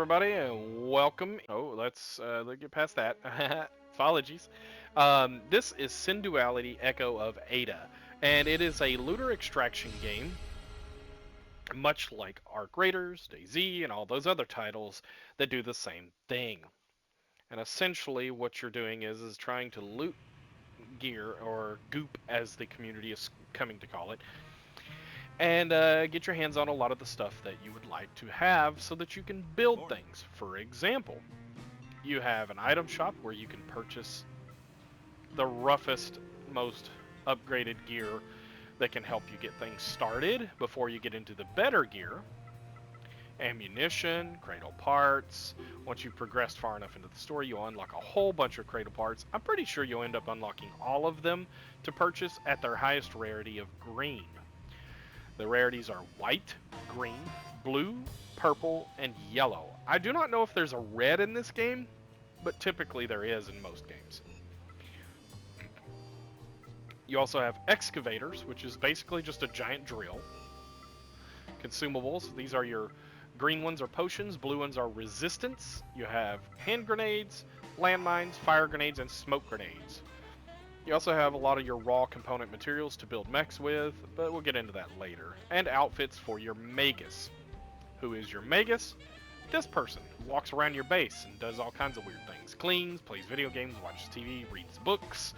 everybody, and welcome. Oh, let's get past that. Apologies. This is Synduality Echo of Ada, and it is a looter extraction game, much like Arc Raiders, DayZ, and all those other titles that do the same thing. And essentially, what you're doing is trying to loot gear, or goop as the community is coming to call it, and get your hands on a lot of the stuff that you would like to have so that you can build things. For example, you have an item shop where you can purchase the roughest, most upgraded gear that can help you get things started before you get into the better gear. Ammunition, cradle parts. Once you've progressed far enough into the story, you'll unlock a whole bunch of cradle parts. I'm pretty sure you'll end up unlocking all of them to purchase at their highest rarity of green. The rarities are white, green, blue, purple, and yellow. I do not know if there's a red in this game, but typically there is in most games. You also have excavators, which is basically just a giant drill. Consumables, these are your green ones are potions, blue ones are resistance. You have hand grenades, landmines, fire grenades, and smoke grenades. You also have a lot of your raw component materials to build mechs with, but we'll get into that later. And outfits for your Magus. Who is your Magus? This person who walks around your base and does all kinds of weird things. Cleans, plays video games, watches TV, reads books,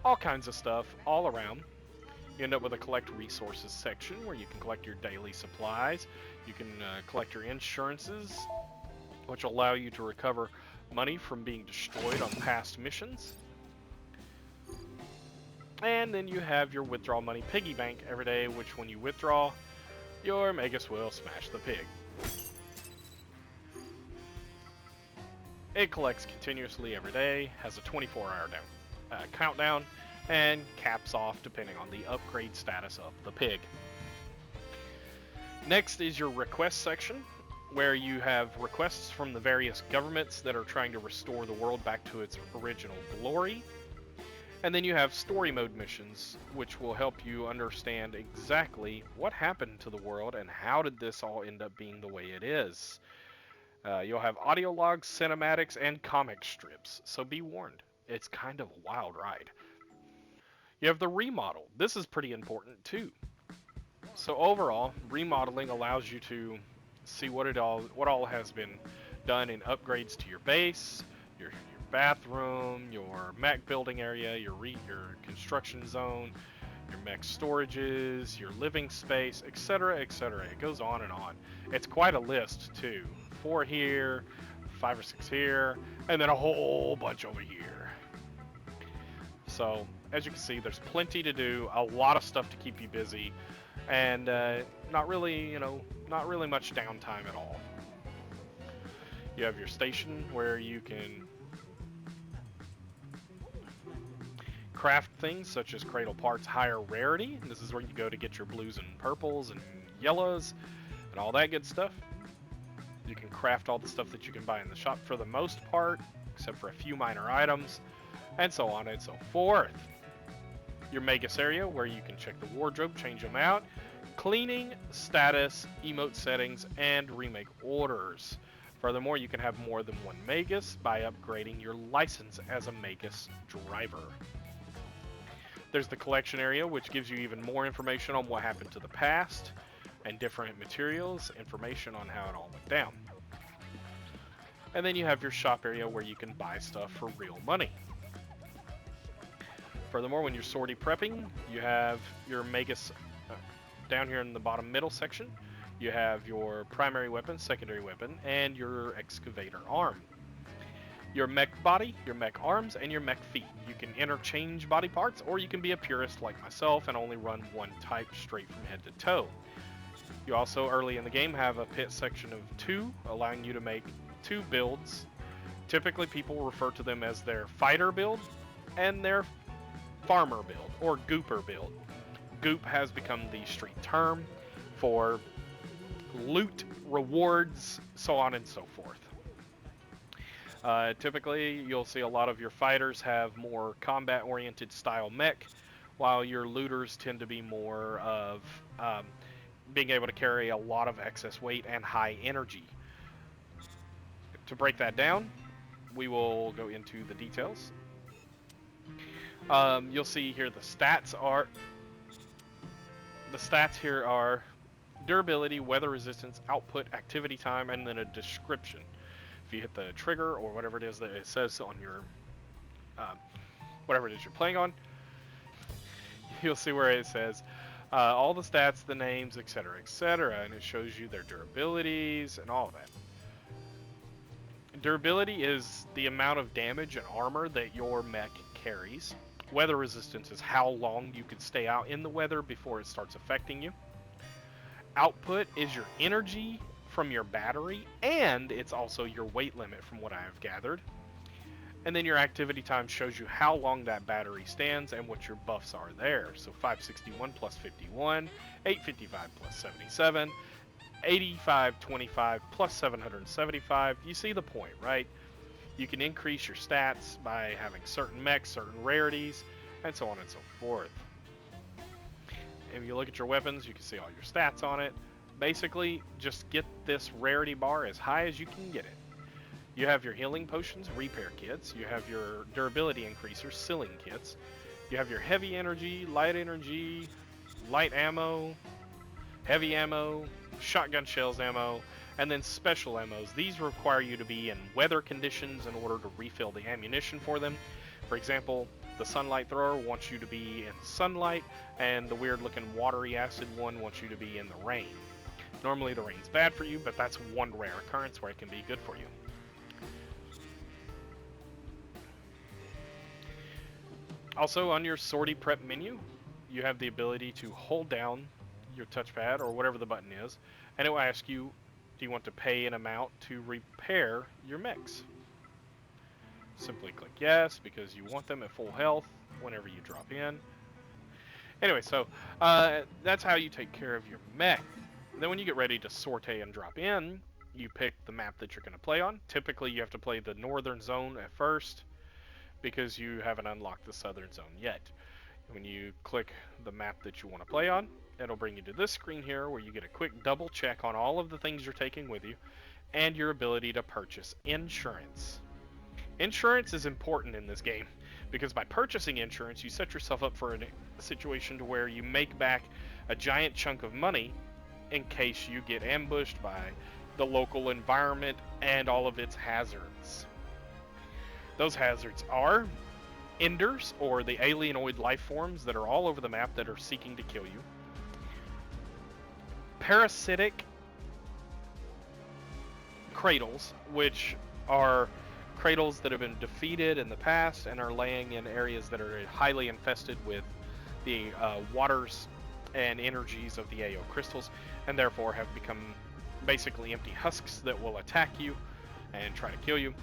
all kinds of stuff all around. You end up with a collect resources section where you can collect your daily supplies. You can collect your insurances, which will allow you to recover money from being destroyed on past missions. And then you have your withdrawal money piggy bank every day, which when you withdraw, your Magus will smash the pig. It collects continuously every day, has a 24-hour countdown, and caps off depending on the upgrade status of the pig. Next is your request section, where you have requests from the various governments that are trying to restore the world back to its original glory. And then you have story mode missions, which will help you understand exactly what happened to the world and how did this all end up being the way it is. You'll have audio logs, cinematics, and comic strips, so be warned, it's kind of a wild ride. You have the remodel. This is pretty important too. So overall, remodeling allows you to see what all has been done in upgrades to your base, your bathroom, your mech building area, your construction zone, your mech storages, your living space, etc., etc. It goes on and on. It's quite a list too. 4 here, 5 or 6 here, and then a whole bunch over here. So, as you can see, there's plenty to do, a lot of stuff to keep you busy, and not really much downtime at all. You have your station where you can craft things such as cradle parts higher rarity. This is where you go to get your blues and purples and yellows and all that good stuff. You can craft all the stuff that you can buy in the shop for the most part, except for a few minor items, and so on and so forth. Your Magus area where you can check the wardrobe, change them out, cleaning, status, emote settings, and remake orders. Furthermore, you can have more than one Magus by upgrading your license as a Magus driver. There's the collection area, which gives you even more information on what happened to the past, and different materials, information on how it all went down. And then you have your shop area where you can buy stuff for real money. Furthermore, when you're sortie prepping, you have your Magus down here in the bottom middle section. You have your primary weapon, secondary weapon, and your excavator arm. Your mech body, your mech arms, and your mech feet. You can interchange body parts, or you can be a purist like myself and only run one type straight from head to toe. You also, early in the game, have a pit section of 2, allowing you to make 2 builds. Typically, people refer to them as their fighter build and their farmer build, or gooper build. Goop has become the street term for loot, rewards, so on and so forth. Typically, you'll see a lot of your fighters have more combat-oriented style mech, while your looters tend to be more of being able to carry a lot of excess weight and high energy. To break that down, we will go into the details. You'll see here the stats here are durability, weather resistance, output, activity time, and then a description. If you hit the trigger or whatever it is that it says on your whatever it is you're playing on, you'll see where it says all the stats, the names, etc., etc., and it shows you their durabilities and all of that. Durability is the amount of damage and armor that your mech carries. Weather resistance is how long you can stay out in the weather before it starts affecting you. Output is your energy from your battery, and it's also your weight limit from what I have gathered. And then your activity time shows you how long that battery stands and what your buffs are there. So 561 plus 51, 855 plus 77, 8525 plus 775. You see the point, right? You can increase your stats by having certain mechs, certain rarities, and so on and so forth. If you look at your weapons, you can see all your stats on it. Basically, just get this rarity bar as high as you can get it. You have your healing potions, repair kits. You have your durability increasers, sealing kits. You have your heavy energy, light ammo, heavy ammo, shotgun shells ammo, and then special ammos. These require you to be in weather conditions in order to refill the ammunition for them. For example, the sunlight thrower wants you to be in sunlight, and the weird looking watery acid one wants you to be in the rain. Normally the rain's bad for you, but that's one rare occurrence where it can be good for you. Also, on your sortie prep menu, you have the ability to hold down your touchpad or whatever the button is, and it will ask you, do you want to pay an amount to repair your mechs? Simply click yes, because you want them at full health whenever you drop in. Anyway, so that's how you take care of your mech. Then when you get ready to sortie and drop in, you pick the map that you're going to play on. Typically, you have to play the northern zone at first, because you haven't unlocked the southern zone yet. When you click the map that you want to play on, it'll bring you to this screen here where you get a quick double check on all of the things you're taking with you and your ability to purchase insurance. Insurance is important in this game because by purchasing insurance, you set yourself up for a situation to where you make back a giant chunk of money in case you get ambushed by the local environment and all of its hazards. Those hazards are Enders, or the alienoid life forms that are all over the map that are seeking to kill you. Parasitic cradles, which are cradles that have been defeated in the past and are laying in areas that are highly infested with the waters and energies of the AO crystals, and therefore have become basically empty husks that will attack you and try to kill you.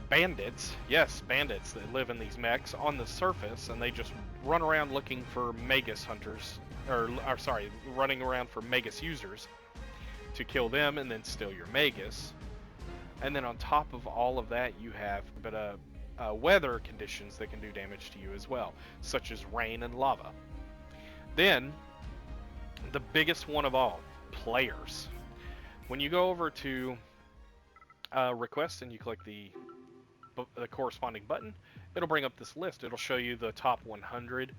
Bandits, yes, bandits that live in these mechs on the surface, and they just run around looking for Magus hunters, running around for Magus users to kill them and then steal your Magus. And then on top of all of that, you have weather conditions that can do damage to you as well, such as rain and lava. Then, the biggest one of all, players. When you go over to request and you click the corresponding button, it'll bring up this list. It'll show you the top 100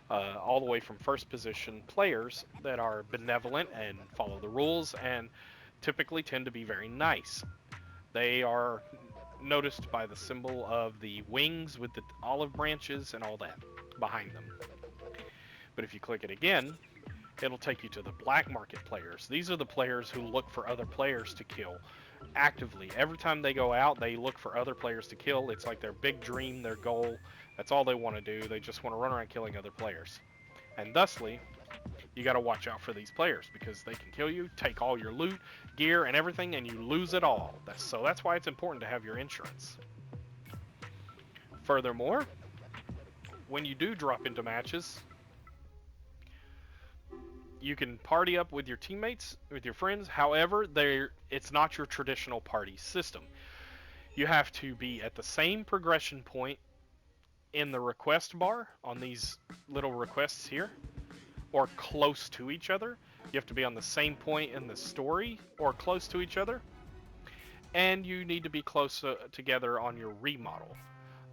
all the way from first position players that are benevolent and follow the rules and typically tend to be very nice. They are noticed by the symbol of the wings with the olive branches and all that behind them. But if you click it again, it'll take you to the black market players. These are the players who look for other players to kill actively. Every time they go out, they look for other players to kill. It's like their big dream, their goal. That's all they want to do. They just want to run around killing other players. And thusly, you got to watch out for these players because they can kill you, take all your loot, gear, and everything, and you lose it all. That's why it's important to have your insurance. Furthermore, when you do drop into matches, you can party up with your teammates, with your friends. However, it's not your traditional party system. You have to be at the same progression point in the request bar on these little requests here, or close to each other. You have to be on the same point in the story or close to each other. and you need to be close together on your remodel.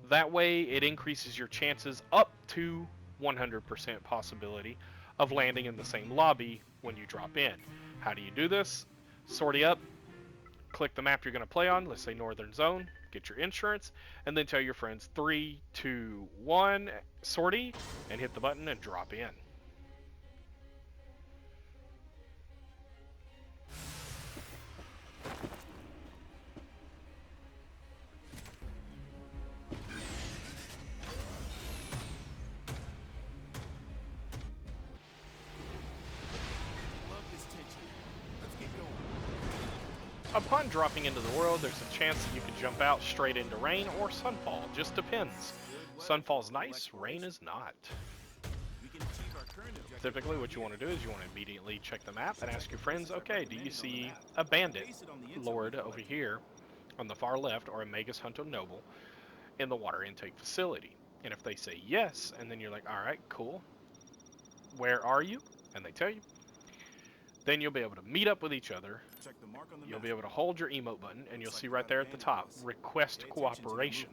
That way, it increases your chances up to 100% possibility of landing in the same lobby when you drop in. How do you do this? Sortie up, click the map you're going to play on, let's say Northern Zone, get your insurance, and then tell your friends 3, 2, 1, sortie, and hit the button and drop in. Upon dropping into the world, there's a chance that you could jump out straight into rain or sunfall. Just depends. Sunfall's nice, rain is not. Typically what you want to do is you want to immediately check the map and ask your friends, okay, do you see a bandit lord over here on the far left or a Magus Hunter Noble in the water intake facility? And if they say yes, and then you're like, alright, cool, where are you? And they tell you. Then you'll be able to meet up with each other. You'll be able to hold your emote button, and you'll see right there at the top, request cooperation.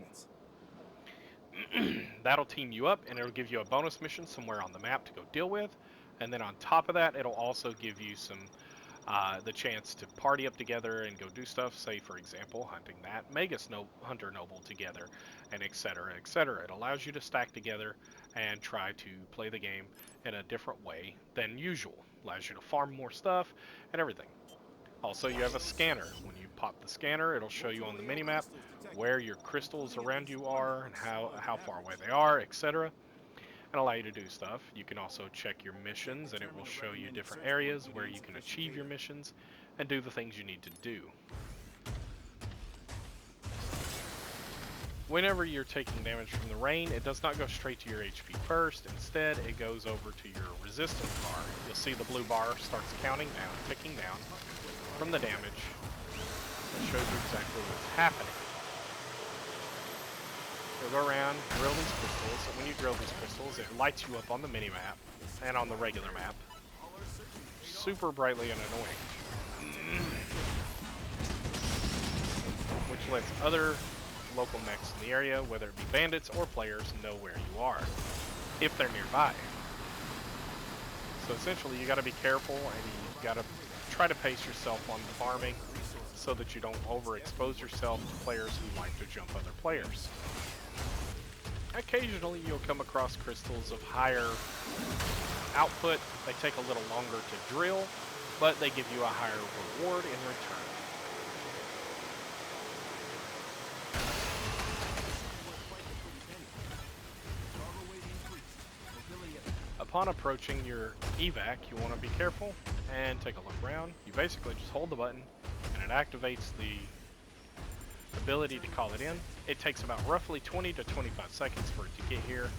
That'll team you up, and it'll give you a bonus mission somewhere on the map to go deal with. And then on top of that, it'll also give you some the chance to party up together and go do stuff. Say, for example, hunting that Magus Hunter Noble together, and etc., etc. It allows you to stack together and try to play the game in a different way than usual. Allows you to farm more stuff and everything. Also, you have a scanner. When you pop the scanner, it'll show you on the minimap where your crystals around you are and how far away they are, etc. And allow you to do stuff. You can also check your missions, and it will show you different areas where you can achieve your missions and do the things you need to do. Whenever you're taking damage from the rain, it does not go straight to your HP first. Instead, it goes over to your resistance bar. You'll see the blue bar starts counting down, ticking down from the damage. It shows you exactly what's happening. You'll go around, drill these crystals, and when you drill these crystals, it lights you up on the mini-map and on the regular map. Super brightly and annoying. Which lets other local mechs in the area, whether it be bandits or players, know where you are, if they're nearby. So essentially, you got to be careful, and you got to try to pace yourself on the farming so that you don't overexpose yourself to players who like to jump other players. Occasionally, you'll come across crystals of higher output. They take a little longer to drill, but they give you a higher reward in return. Upon approaching your evac, you want to be careful and take a look around. You basically just hold the button and it activates the ability to call it in. It takes about roughly 20 to 25 seconds for it to get here.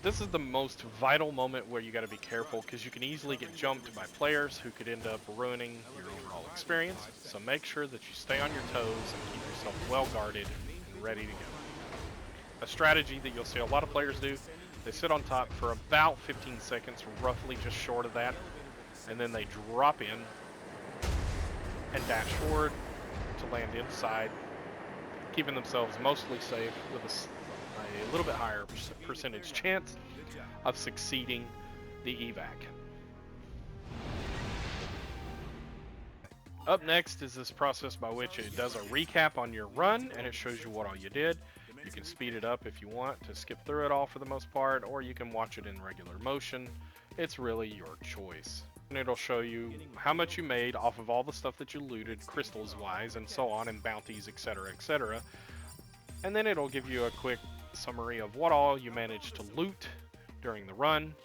This is the most vital moment where you got to be careful because you can easily get jumped by players who could end up ruining your overall experience. So make sure that you stay on your toes and keep yourself well guarded and ready to go. A strategy that you'll see a lot of players do, they sit on top for about 15 seconds, roughly just short of that, and then they drop in and dash forward to land inside, keeping themselves mostly safe with a little bit higher percentage chance of succeeding the evac. Up next is this process by which it does a recap on your run and it shows you what all you did. You can speed it up if you want to skip through it all for the most part, or you can watch it in regular motion. It's really your choice. And it'll show you how much you made off of all the stuff that you looted, crystals wise, and so on, and bounties, etc., etc. And then it'll give you a quick summary of what all you managed to loot during the run,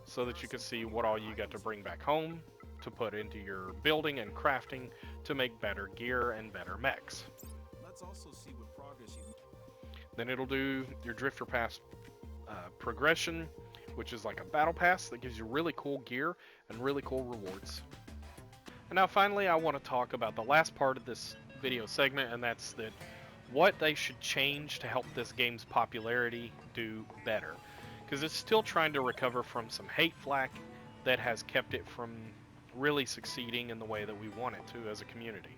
so that you can see what all you got to bring back home to put into your building and crafting to make better gear and better mechs. Let's also see what progress you made. Then it'll do your Drifter Pass progression, which is like a battle pass that gives you really cool gear and really cool rewards. And now finally I want to talk about the last part of this video segment, and that's that what they should change to help this game's popularity do better. Because it's still trying to recover from some hate flack that has kept it from really succeeding in the way that we want it to as a community.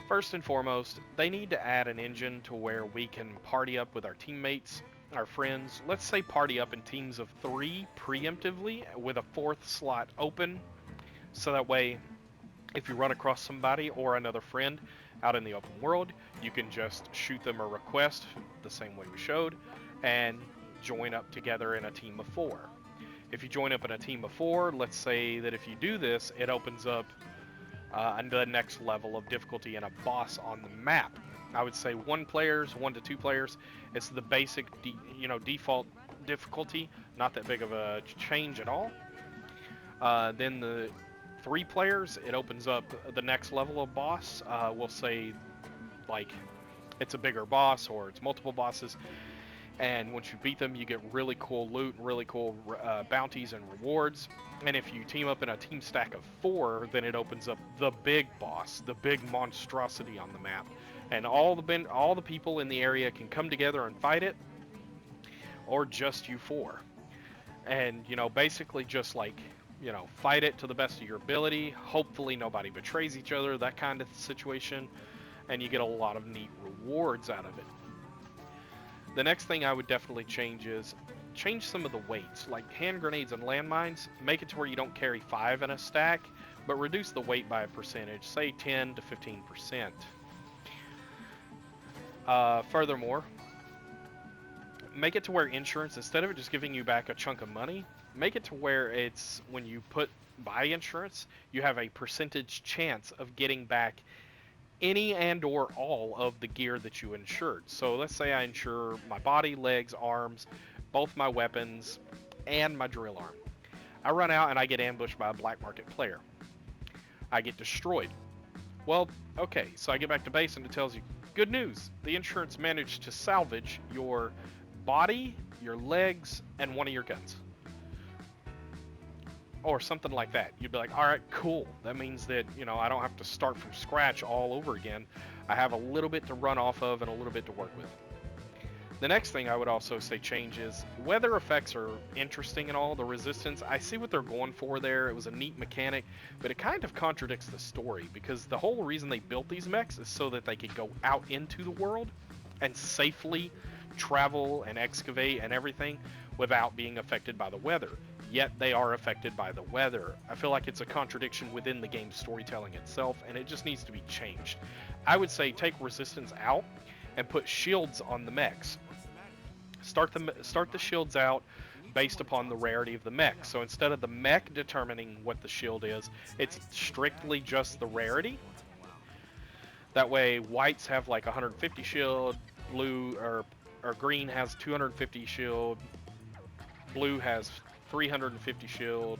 First and foremost, they need to add an engine to where we can party up with our teammates, our friends. Let's say party up in teams of 3 preemptively with a 4th slot open, so that way if you run across somebody or another friend out in the open world, you can just shoot them a request the same way we showed and join up together in a team of 4. If you join up in a team of 4, let's say that if you do this, it opens up the next level of difficulty and a boss on the map. I would say 1 to 2 players. It's the basic, default difficulty. Not that big of a change at all. Then the 3 players, it opens up the next level of boss. We'll say, like, it's a bigger boss or it's multiple bosses. And once you beat them, you get really cool loot, really cool bounties and rewards. And if you team up in a team stack of 4, then it opens up the big boss, the big monstrosity on the map. And all the people in the area can come together and fight it, or just you 4. And, basically just like, fight it to the best of your ability. Hopefully nobody betrays each other, that kind of situation. And you get a lot of neat rewards out of it. The next thing I would definitely change is change some of the weights, like hand grenades and landmines. Make it to where you don't carry 5 in a stack, but reduce the weight by a percentage, say 10 to 15%. Furthermore, make it to where insurance, instead of it just giving you back a chunk of money, make it to where it's when you buy insurance, you have a percentage chance of getting back any and or all of the gear that you insured. So let's say I insure my body, legs, arms, both my weapons, and my drill arm. I run out and I get ambushed by a black market player. I get destroyed. Well, okay, so I get back to base and it tells you, good news, the insurance managed to salvage your body, your legs, and one of your guns. Or something like that. You'd be like, all right, cool. That means that, I don't have to start from scratch all over again. I have a little bit to run off of and a little bit to work with. The next thing I would also say change is weather effects are interesting and all. The resistance, I see what they're going for there. It was a neat mechanic, but it kind of contradicts the story because the whole reason they built these mechs is so that they could go out into the world and safely travel and excavate and everything without being affected by the weather. Yet they are affected by the weather. I feel like it's a contradiction within the game's storytelling itself, and it just needs to be changed. I would say take resistance out and put shields on the mechs. Start the shields out based upon the rarity of the mech. So instead of the mech determining what the shield is, it's strictly just the rarity. That way, whites have like 150 shield, blue or green has 250 shield, blue has 350 shield,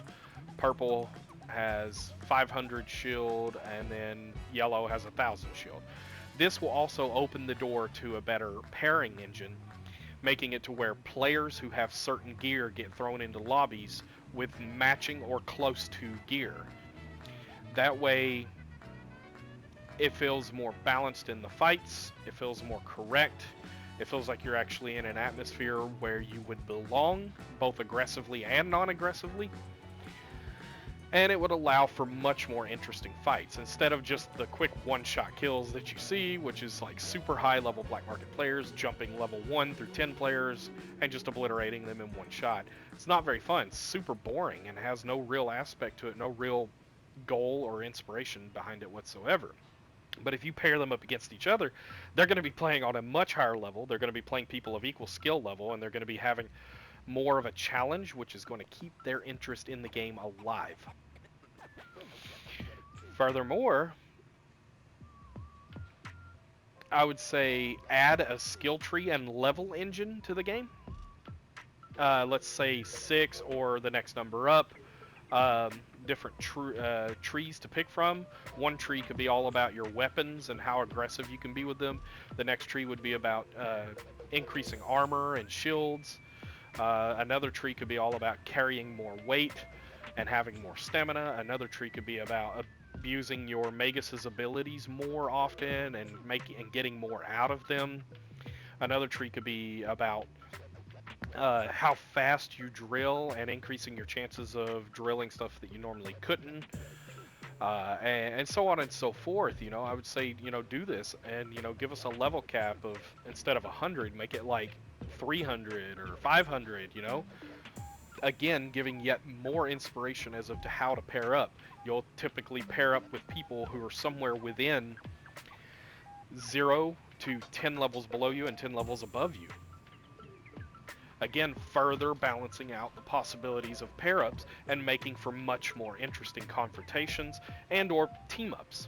purple has 500 shield, and then yellow has 1,000 shield. This will also open the door to a better pairing engine, making it to where players who have certain gear get thrown into lobbies with matching or close to gear. That way, it feels more balanced in the fights, it feels more correct. It feels like you're actually in an atmosphere where you would belong, both aggressively and non-aggressively. And it would allow for much more interesting fights, instead of just the quick one-shot kills that you see, which is like super high-level black market players jumping level 1 through 10 players and just obliterating them in one shot. It's not very fun. It's super boring and has no real aspect to it, no real goal or inspiration behind it whatsoever. But if you pair them up against each other, they're going to be playing on a much higher level. They're going to be playing people of equal skill level, and they're going to be having more of a challenge, which is going to keep their interest in the game alive. Furthermore, I would say add a skill tree and level engine to the game. Let's say 6 or the next number up. Different trees to pick from. One tree could be all about your weapons and how aggressive you can be with them. The next tree would be about increasing armor and shields. Another tree could be all about carrying more weight and having more stamina. Another tree could be about abusing your Magus's abilities more often and getting more out of them. Another tree could be about how fast you drill and increasing your chances of drilling stuff that you normally couldn't, and so on and so forth. I would say, do this and, give us a level cap of, instead of 100, make it like 300 or 500, Again, giving yet more inspiration as of to how to pair up. You'll typically pair up with people who are somewhere within 0 to 10 levels below you and 10 levels above you. Again, further balancing out the possibilities of pair-ups and making for much more interesting confrontations and or team-ups.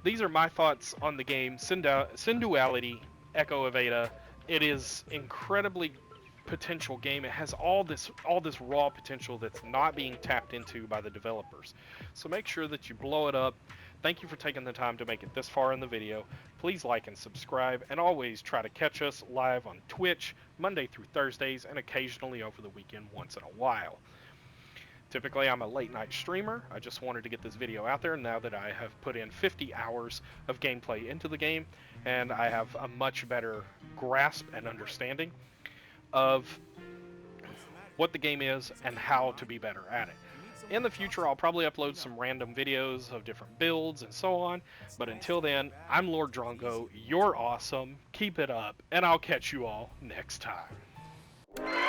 These are my thoughts on the game Synduality Echo of Ada. It is incredibly potential game. It has all this raw potential that's not being tapped into by the developers. So make sure that you blow it up. Thank you for taking the time to make it this far in the video. Please like and subscribe, and always try to catch us live on Twitch Monday through Thursdays and occasionally over the weekend once in a while. Typically, I'm a late night streamer. I just wanted to get this video out there now that I have put in 50 hours of gameplay into the game, and I have a much better grasp and understanding of what the game is and how to be better at it. In the future, I'll probably upload some random videos of different builds and so on, but until then, I'm Lord Drongo, you're awesome, keep it up, and I'll catch you all next time.